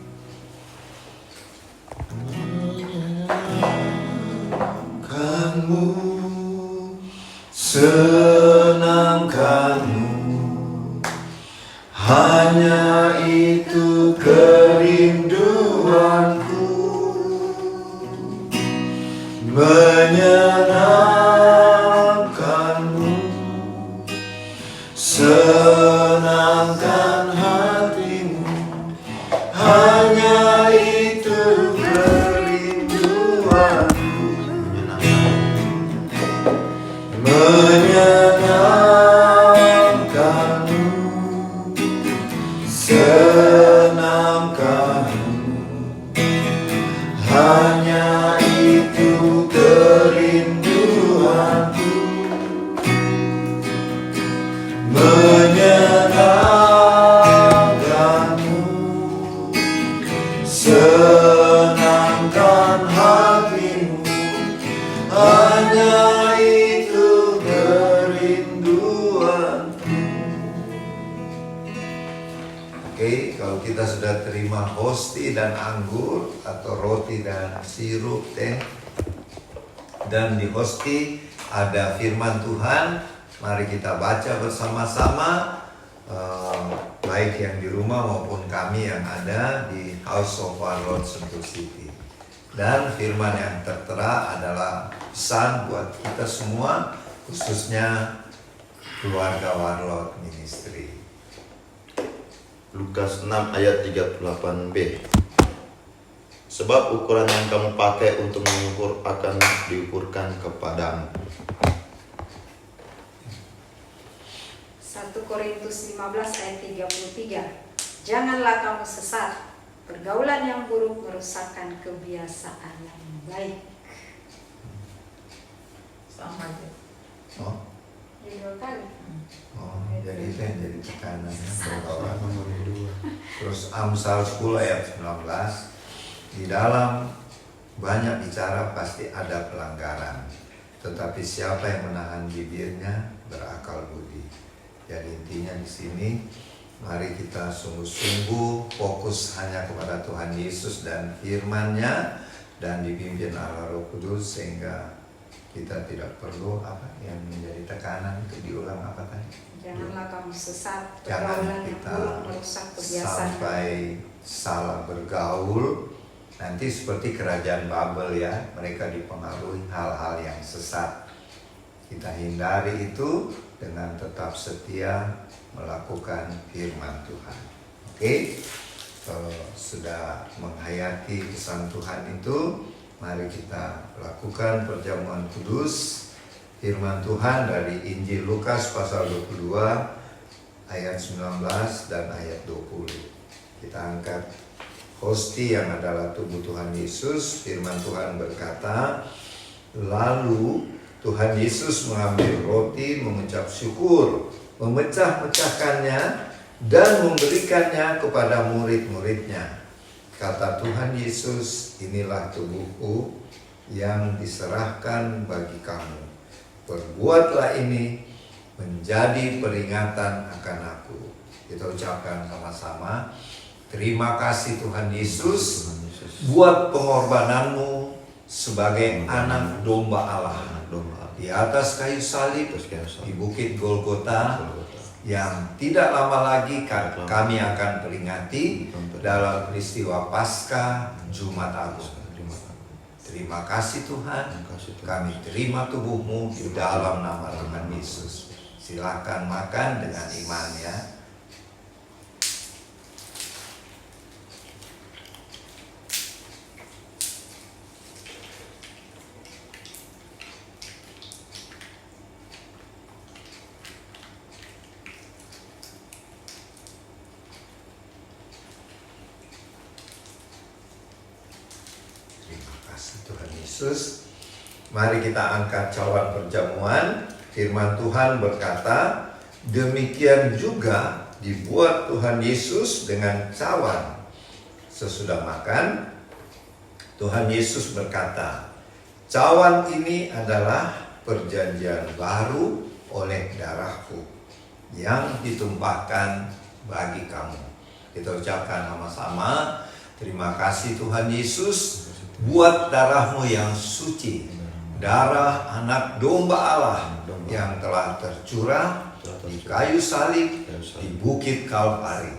S2: Senangkanmu, hanya itu kerinduanku, menyenangkanmu, senangkan hatimu, hanya itu kerinduanku, menyenangkanmu, senangkan
S1: Oke, kalau kita sudah terima hosti dan anggur atau roti dan sirup teh, dan di hosti ada firman Tuhan, mari kita baca bersama-sama, baik yang di rumah maupun kami yang ada di House of Warlord Sentul City. Dan firman yang tertera adalah pesan buat kita semua, khususnya keluarga Warlord Ministry.
S2: Lukas 6 ayat 38b. Sebab ukuran yang kamu pakai untuk mengukur akan diukurkan kepadamu.
S3: 1 Korintus 15 ayat 33. Janganlah kamu sesat. Pergaulan yang buruk merusakkan kebiasaan yang baik.
S4: Sama aja.
S1: Oh,
S3: Jadi 2 kali.
S1: jadi itu yang jadi tekanannya pergaulan. Terus Amsal 10 ayat 19, di dalam banyak bicara pasti ada pelanggaran, tetapi siapa yang menahan bibirnya berakal budi. Jadi intinya di sini, mari kita sungguh-sungguh fokus hanya kepada Tuhan Yesus dan firman-Nya, dan dipimpin oleh Roh Kudus, sehingga kita tidak perlu yang menjadi tekanan. Itu diulang apa tadi?
S3: Janganlah kamu sesat.
S1: Jangan
S3: Pergaulan yang
S1: kita
S3: buruk merusak kebiasaan.
S1: sampai salah bergaul, nanti seperti kerajaan Babel ya, mereka dipengaruhi hal-hal yang sesat. Kita hindari itu dengan tetap setia melakukan firman Tuhan. Oke, kalau sudah menghayati pesan Tuhan itu, mari kita lakukan perjamuan kudus. Firman Tuhan dari Injil Lukas pasal 22 ayat 19 dan ayat 20. Kita angkat hosti yang adalah tubuh Tuhan Yesus. Firman Tuhan berkata, lalu Tuhan Yesus mengambil roti, mengucap syukur, memecah-mecahkannya dan memberikannya kepada murid-muridnya. Kata Tuhan Yesus, inilah tubuhku yang diserahkan bagi kamu. Perbuatlah ini menjadi peringatan akan aku. Kita ucapkan sama-sama, terima kasih Tuhan Yesus buat pengorbananmu sebagai anak domba Allah di atas kayu salib di Bukit Golgota, yang tidak lama lagi kami akan peringati dalam peristiwa Paskah Jumat Agung. Terima kasih Tuhan, kami terima tubuhmu di dalam nama Tuhan Yesus. Silakan makan dengan iman ya. Tuhan Yesus. Mari kita angkat cawan perjamuan. Firman Tuhan berkata, demikian juga dibuat Tuhan Yesus dengan cawan. Sesudah makan, Tuhan Yesus berkata, cawan ini adalah perjanjian baru oleh darahku yang ditumpahkan bagi kamu. Kita ucapkan sama-sama, terima kasih Tuhan Yesus buat darahmu yang suci, darah anak domba Allah yang telah tercurah di kayu salib di Bukit Kalvari.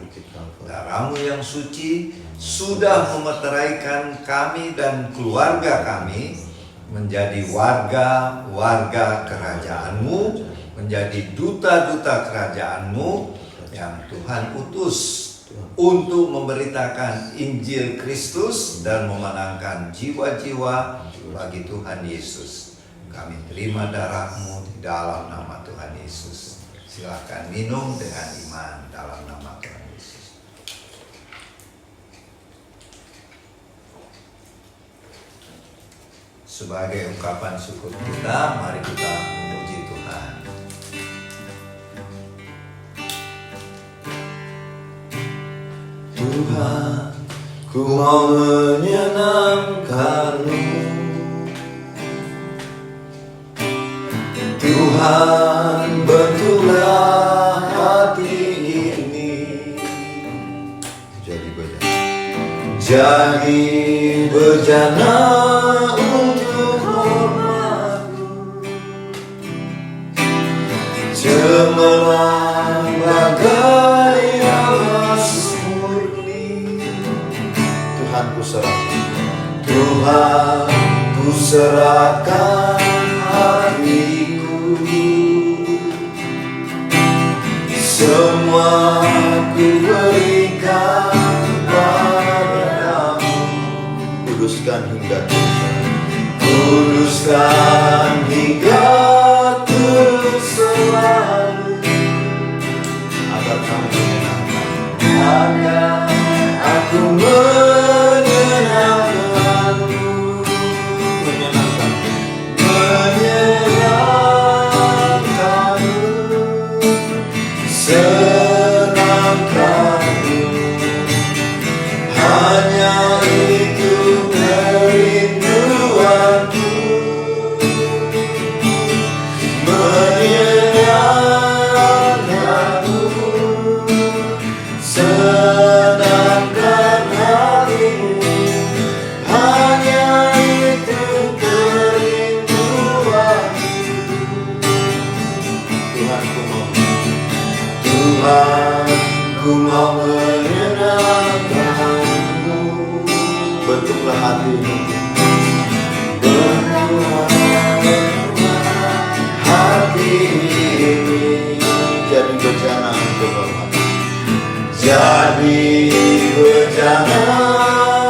S1: Darahmu yang suci sudah memeteraikan kami dan keluarga kami menjadi warga-warga kerajaanmu, menjadi duta-duta kerajaanmu yang Tuhan utus untuk memberitakan Injil Kristus dan memenangkan jiwa-jiwa bagi Tuhan Yesus. Kami terima darah-Mu di dalam nama Tuhan Yesus. Silakan minum dengan iman dalam nama Tuhan Yesus. Sebagai ungkapan syukur kita, mari kita memuji Tuhan.
S2: Tuhan, ku mau menyenangkan-Mu. Tuhan, bentuklah hati ini
S1: jadi bejana untuk hormat-Mu, cemerlang bagai emas murni.
S2: Tuhan ku serahkan,
S1: Tuhan, ku serahkan hatiku, semua ku berikan padamu.
S2: kuduskan hingga tulus,
S1: Kuduskan hingga tulus selalu,
S2: agar kamu menyenangkan,
S1: agar aku menyenangkan-Mu,
S2: menyenangkan,
S1: menyenangkan-Mu, senangkan-Mu. Hanya itu kerinduanku, menyenangkan-Mu, senangkan hatimu. Hanya itu kerinduanku.
S2: Tuhan ku mau
S1: Tuhan, ku mau menyenangkan-Mu.
S2: bentuklah hati ini
S1: Bentuklah hati ini
S2: jadi bejana untuk hormat,
S1: jadi bejana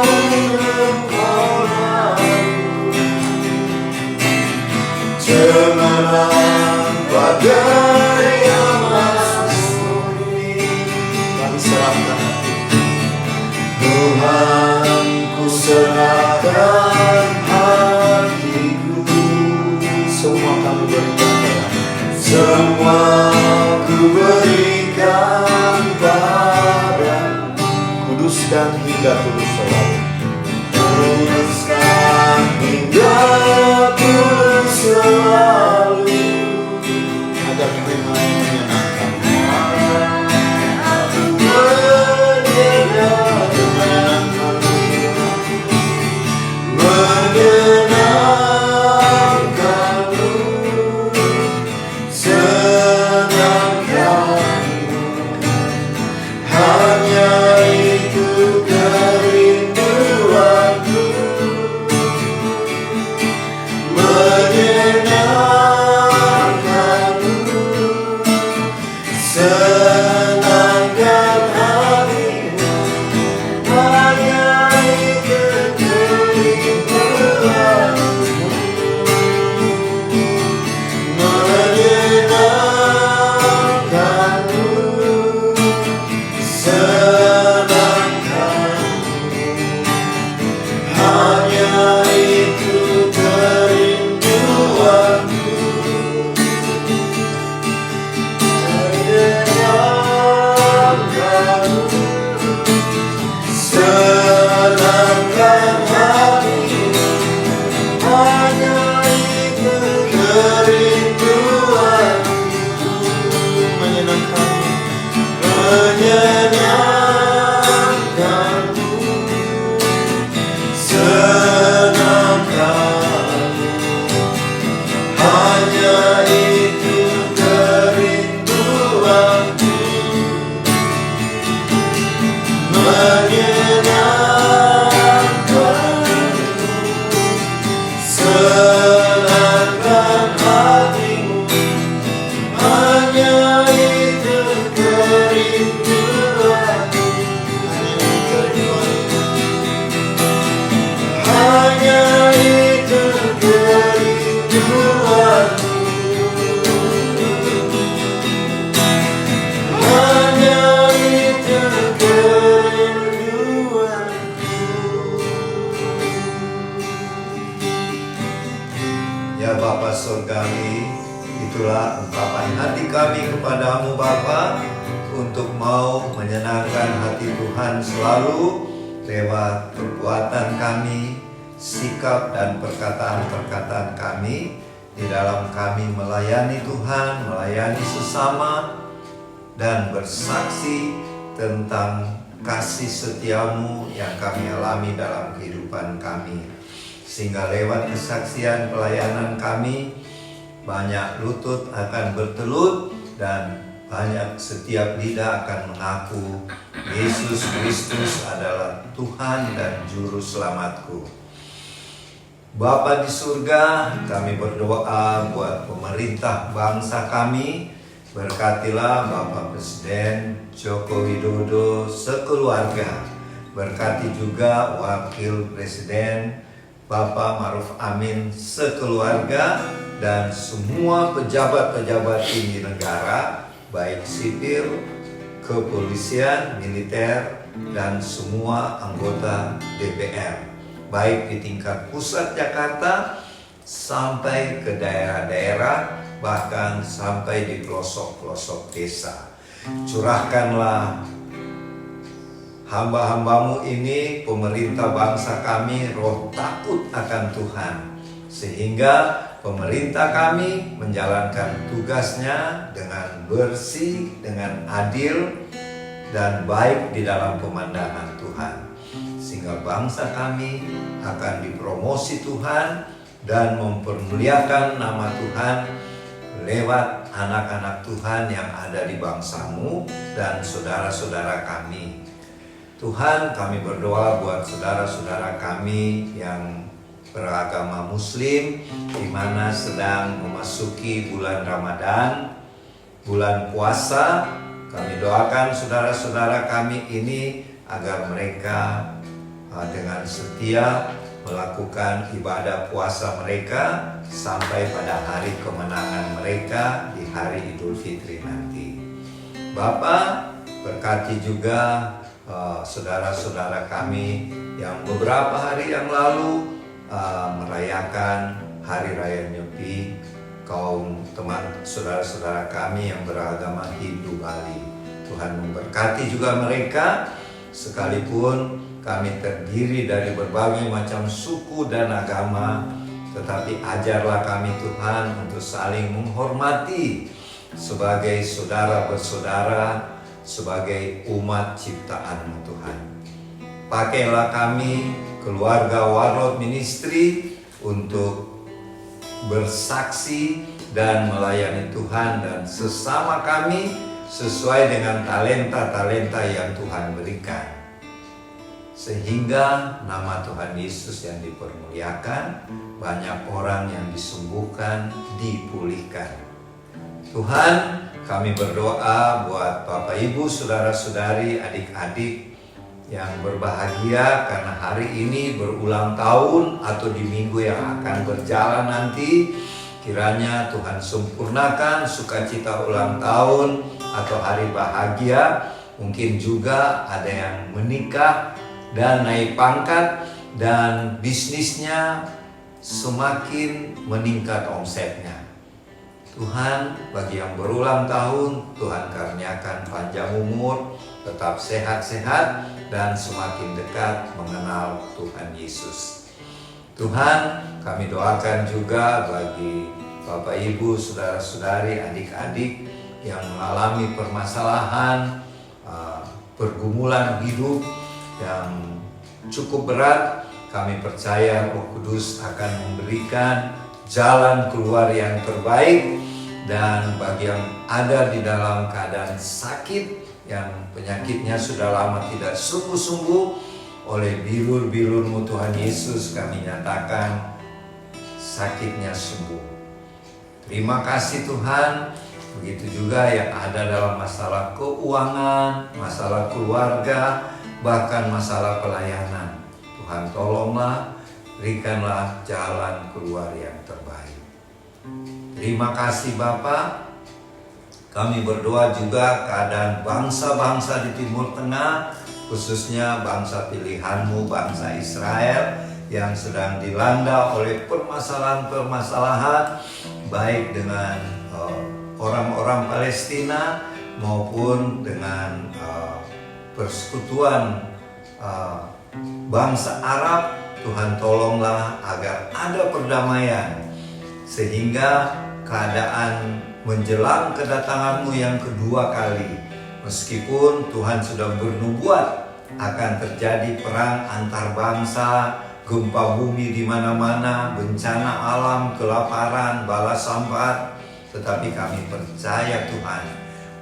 S1: untuk hormat-Mu, cemerlang bagai emas murni.
S2: kami serahkan hati,
S1: Tuhan, ku serahkan hatiku,
S2: semua kami berikan padamu,
S1: semua ku berikan padamu.
S2: kuduskan hingga tulus selalu,
S1: Kuduskan hingga tulus selalu,
S2: agar kami menyenangkan,
S1: menyenangkan-Mu, senangkan-Mu. Hanya itu kerinduanku, menyenangkan-Mu, senangkan hatimu. Hanya itu kerinduanku, menyenangkan-Mu, senangkan-Mu. Hanya itu kerinduanku, menyenangkan-Mu, senangkan hatimu. Hanya itu kerinduanku,
S2: menyenangkan,
S1: menyenangkan-Mu, senangkan-Mu. Hanya itu kerinduanku, menyenangkan-Mu, senangkan hatimu. Hanya itu kerinduanku, hanya itu kerinduanku, hanya itu kerinduanku. Ya Bapa Surgawi, itulah ungkapan hati kami kepadamu Bapa, untuk mau menyenangkan hati Tuhan selalu lewat perbuatan kami, sikap dan perkataan-perkataan kami, di dalam kami melayani Tuhan, melayani sesama, dan bersaksi tentang kasih setiamu yang kami alami dalam kehidupan kami. Sehingga lewat kesaksian pelayanan kami, banyak lutut akan bertelut dan banyak setiap lidah akan mengaku Yesus Kristus adalah Tuhan dan Juru Selamatku. Bapa di surga, kami berdoa buat pemerintah bangsa kami. Berkatilah Bapak Presiden Joko Widodo sekeluarga. Berkati juga Wakil Presiden Bapak Ma'ruf Amin sekeluarga dan semua pejabat-pejabat tinggi negara, baik sipil, kepolisian, militer, dan semua anggota DPR, baik di tingkat pusat Jakarta sampai ke daerah-daerah, bahkan sampai di pelosok-pelosok desa. Curahkanlah hamba-hambamu ini, pemerintah bangsa kami, roh takut akan Tuhan, sehingga pemerintah kami menjalankan tugasnya dengan bersih, dengan adil, dan baik di dalam pemandangan Tuhan, sehingga bangsa kami akan dipromosi Tuhan dan mempermuliakan nama Tuhan lewat anak-anak Tuhan yang ada di bangsamu dan saudara-saudara kami. Tuhan, kami berdoa buat saudara-saudara kami yang beragama Muslim, di mana sedang memasuki bulan Ramadan, bulan puasa. Kami doakan saudara-saudara kami ini agar mereka dengan setia melakukan ibadah puasa mereka sampai pada hari kemenangan mereka di hari Idul Fitri nanti. Bapa, berkati juga saudara-saudara kami yang beberapa hari yang lalu merayakan Hari Raya Nyepi, kaum teman saudara-saudara kami yang beragama Hindu Bali. Tuhan memberkati juga mereka, sekalipun kami terdiri dari berbagai macam suku dan agama, tetapi ajarlah kami Tuhan untuk saling menghormati sebagai saudara bersaudara, sebagai umat ciptaan-Mu Tuhan. Pakailah kami, keluarga Warlord Ministry, untuk bersaksi dan melayani Tuhan dan sesama kami sesuai dengan talenta-talenta yang Tuhan berikan, sehingga nama Tuhan Yesus yang dipermuliakan, banyak orang yang disembuhkan, dipulihkan. Tuhan, kami berdoa buat Bapak Ibu, saudara-saudari, adik-adik yang berbahagia karena hari ini berulang tahun atau di minggu yang akan berjalan nanti. Kiranya Tuhan sempurnakan sukacita ulang tahun atau hari bahagia. Mungkin juga ada yang menikah dan naik pangkat dan bisnisnya semakin meningkat omsetnya. Tuhan, bagi yang berulang tahun, Tuhan karuniakan panjang umur, tetap sehat-sehat, dan semakin dekat mengenal Tuhan Yesus. Tuhan, kami doakan juga bagi Bapak Ibu, saudara-saudari, adik-adik yang mengalami permasalahan, pergumulan hidup yang cukup berat. Kami percaya Roh Kudus akan memberikan jalan keluar yang terbaik. Dan bagi yang ada di dalam keadaan sakit, yang penyakitnya sudah lama tidak sembuh-sembuh, oleh bilur-bilur-Mu Tuhan Yesus kami nyatakan sakitnya sembuh. Terima kasih Tuhan. Begitu juga yang ada dalam masalah keuangan, masalah keluarga, bahkan masalah pelayanan. Tuhan tolonglah, berikanlah jalan keluar yang terbaik. Terima kasih Bapa. Kami berdoa juga keadaan bangsa-bangsa di Timur Tengah, khususnya bangsa pilihan-Mu, bangsa Israel, yang sedang dilanda oleh permasalahan-permasalahan, baik dengan orang-orang Palestina maupun dengan persekutuan bangsa Arab. Tuhan tolonglah agar ada perdamaian, sehingga keadaan menjelang kedatangan-Mu yang kedua kali, meskipun Tuhan sudah bernubuat akan terjadi perang antar bangsa, gempa bumi di mana-mana, bencana alam, kelaparan, bala sambat. Tetapi kami percaya Tuhan,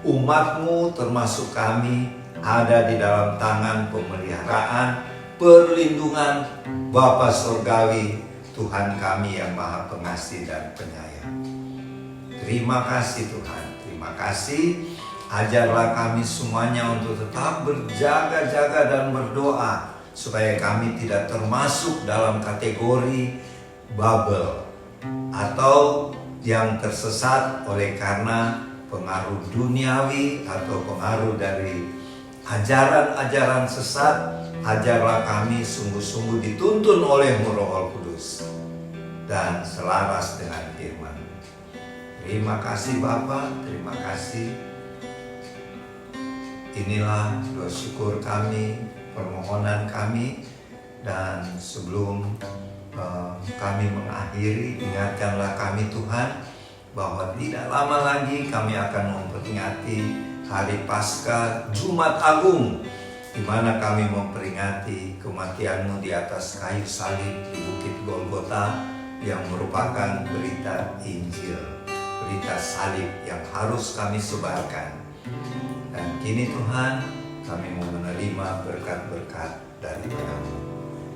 S1: umat-Mu termasuk kami ada di dalam tangan pemeliharaan, perlindungan Bapa Surgawi, Tuhan kami yang Maha Pengasih dan Penyayang. Terima kasih Tuhan, terima kasih. Ajarlah kami semuanya untuk tetap berjaga-jaga dan berdoa, supaya kami tidak termasuk dalam kategori Babel atau yang tersesat oleh karena pengaruh duniawi atau pengaruh dari ajaran-ajaran sesat. Ajarlah kami sungguh-sungguh dituntun oleh Roh Kudus dan selaras dengan firman. Terima kasih Bapa, terima kasih. Inilah doa syukur kami, permohonan kami, dan sebelum kami mengakhiri, ingatkanlah kami Tuhan bahwa tidak lama lagi kami akan memperingati Hari Paskah Jumat Agung, di mana kami memperingati kematian-Mu di atas kayu salib di Bukit Golgota, yang merupakan berita Injil, berita salib yang harus kami sebarkan. Dan kini Tuhan, kami mau menerima berkat-berkat dari Tuhan.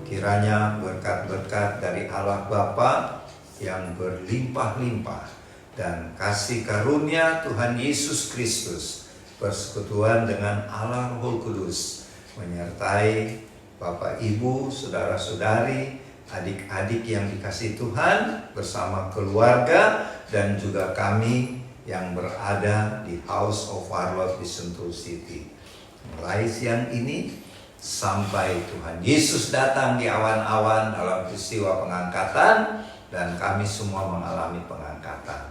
S1: Kiranya berkat-berkat dari Allah Bapa yang berlimpah-limpah dan kasih karunia Tuhan Yesus Kristus, persekutuan dengan Allah Roh Kudus, menyertai Bapak, Ibu, saudara-saudari, adik-adik yang dikasihi Tuhan, bersama keluarga, dan juga kami yang berada di House of Our Lord di Sentul City. Mulai siang ini sampai Tuhan Yesus datang di awan-awan dalam peristiwa pengangkatan, dan kami semua mengalami pengangkatan,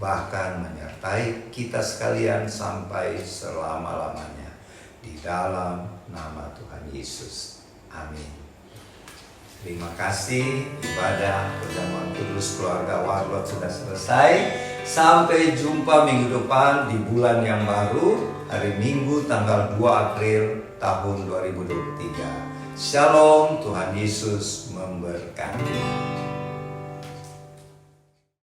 S1: bahkan menyertai kita sekalian sampai selama-lamanya, di dalam nama Tuhan Yesus. Amin. Terima kasih. Ibadah perjamuan kudus keluarga Warlot sudah selesai. Sampai jumpa minggu depan di bulan yang baru, hari Minggu tanggal 2 April tahun 2023. Shalom, Tuhan Yesus memberkati.